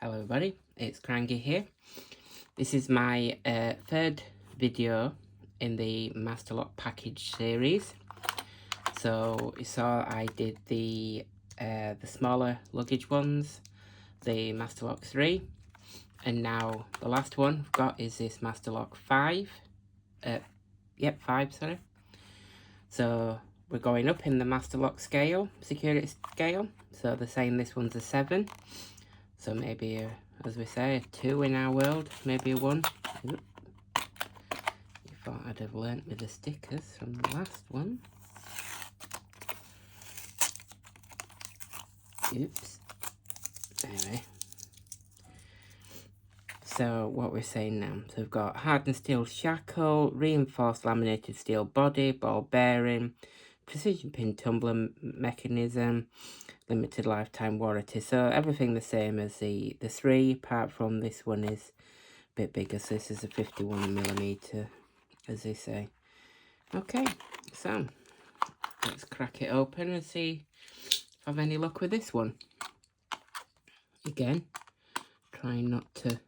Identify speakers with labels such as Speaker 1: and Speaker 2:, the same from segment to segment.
Speaker 1: Hello everybody, it's Cranky here. This is my third video in the Master Lock package series. So you saw I did the smaller luggage ones, the Master Lock 3, and now the last one I've got is this Master Lock 5. 5, sorry. So we're going up in the Master Lock scale, security scale. So they're saying this one's a 7. So maybe, as we say, a 2 in our world, maybe a 1. You thought I'd have learnt with the stickers from the last one. Oops. Anyway. So what we're saying now. So we've got hardened steel shackle, reinforced laminated steel body, ball bearing, precision pin tumbler mechanism, limited lifetime warranty. So everything the same as the 3, apart from this one is a bit bigger. So this is a 51mm, as they say. Okay, so let's crack it open and see if I have any luck with this one. Again, trying not to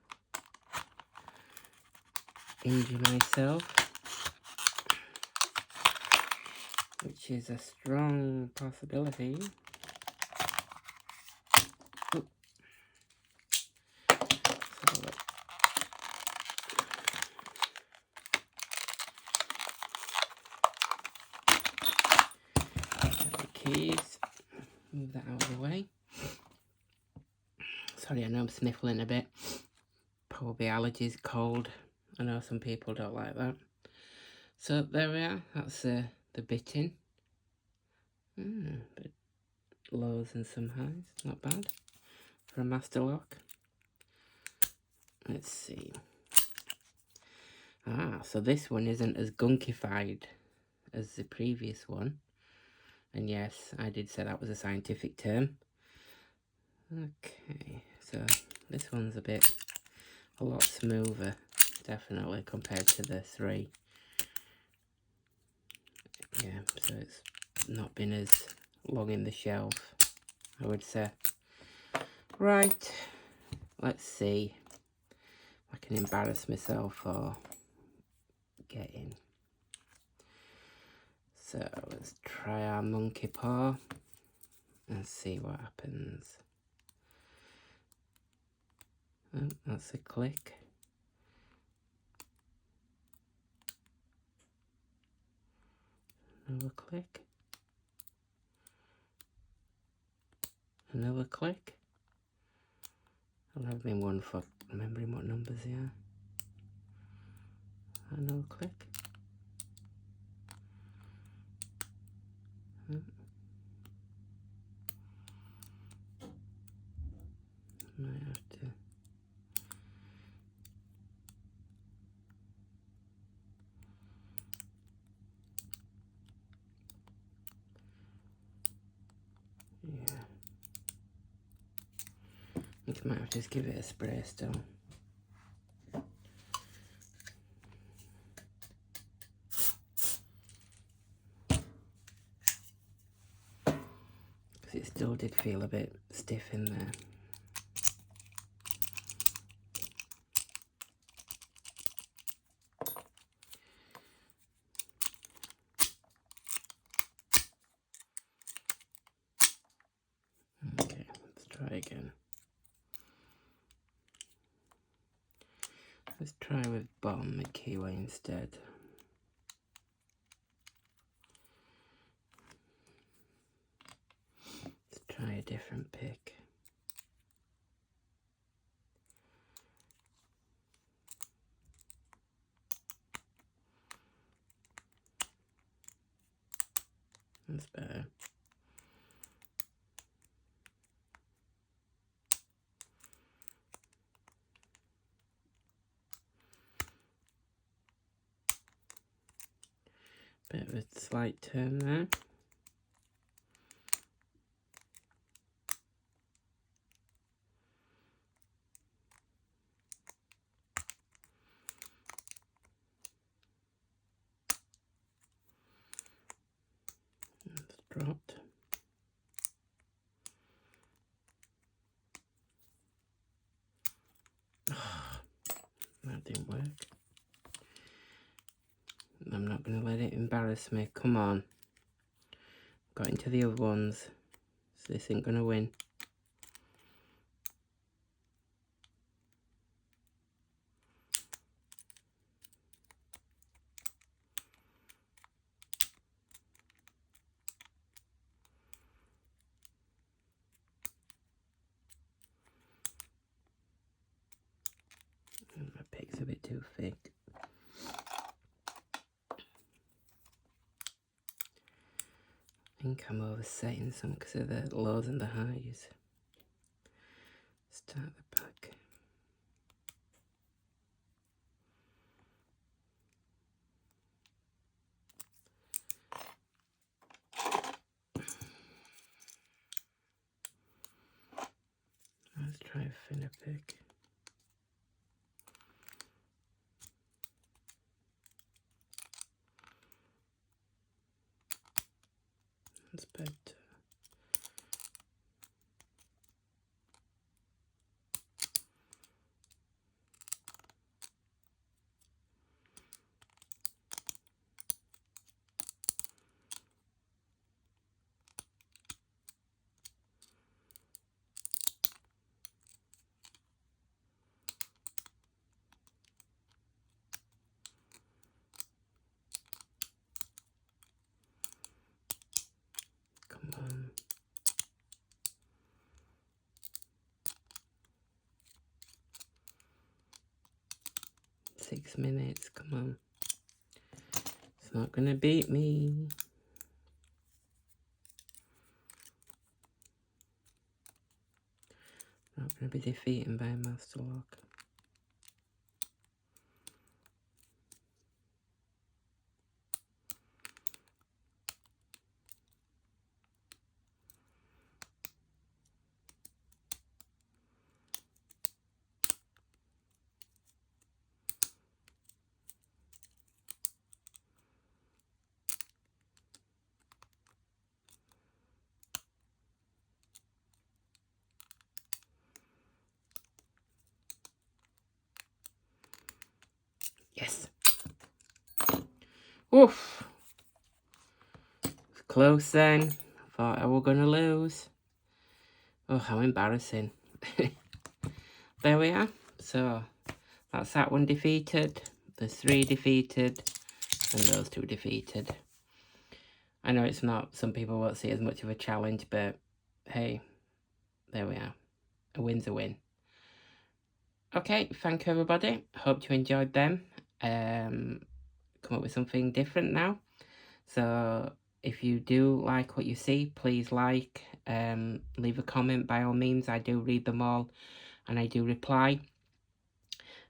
Speaker 1: injure myself, which is a strong possibility. Keys, move that out of the way. Sorry, I know I'm sniffling a bit. Probably allergies, cold. I know some people don't like that. So there we are. That's the bitting. But lows and some highs. Not bad for a Master Lock. Let's see. So this one isn't as gunkified as the previous one. And yes, I did say that was a scientific term. Okay, so this one's a lot smoother, definitely, compared to the 3. Yeah, so it's not been as long in the shelf, I would say. Right, let's see if I can embarrass myself or get in. So let's try our monkey paw and see what happens. Oh, that's a click. Another click. Another click. I'll have been one for remembering what numbers they are. Another click. Might have to. Yeah. I think I might have to just give it a spray still. Because it still did feel a bit stiff in there. Okay, let's try again. Let's try with bottom mid keyway instead. Let's try a different pick. That's better. Bit of a slight turn there. It's dropped. That didn't work. I'm not going to let it embarrass me. Come on. Got into the other ones. So this ain't going to win. My pick's a bit too thick. I think I'm oversetting some because of the lows and the highs. Start the pack. Let's try a thinner pick. That's better. Come on. 6 minutes, come on. It's not gonna beat me. Not gonna be defeated by a master lock. Yes. Oof. It's close then. Thought I was gonna lose. Oh, how embarrassing. There we are. So that's that one defeated. There's 3 defeated. And those 2 defeated. I know it's not, some people won't see it as much of a challenge, but hey, there we are. A win's a win. Okay, thank you everybody. Hope you enjoyed them. Come up with something different now. So if you do like what you see, please like, leave a comment by all means. I do read them all and I do reply.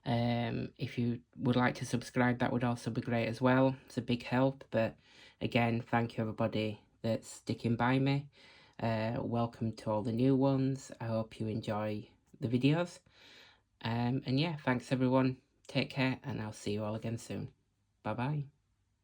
Speaker 1: If you would like to subscribe, that would also be great as well. It's a big help. But again, thank you everybody that's sticking by me. Welcome to all the new ones. I hope you enjoy the videos. And yeah, thanks everyone. Take care and I'll see you all again soon. Bye bye.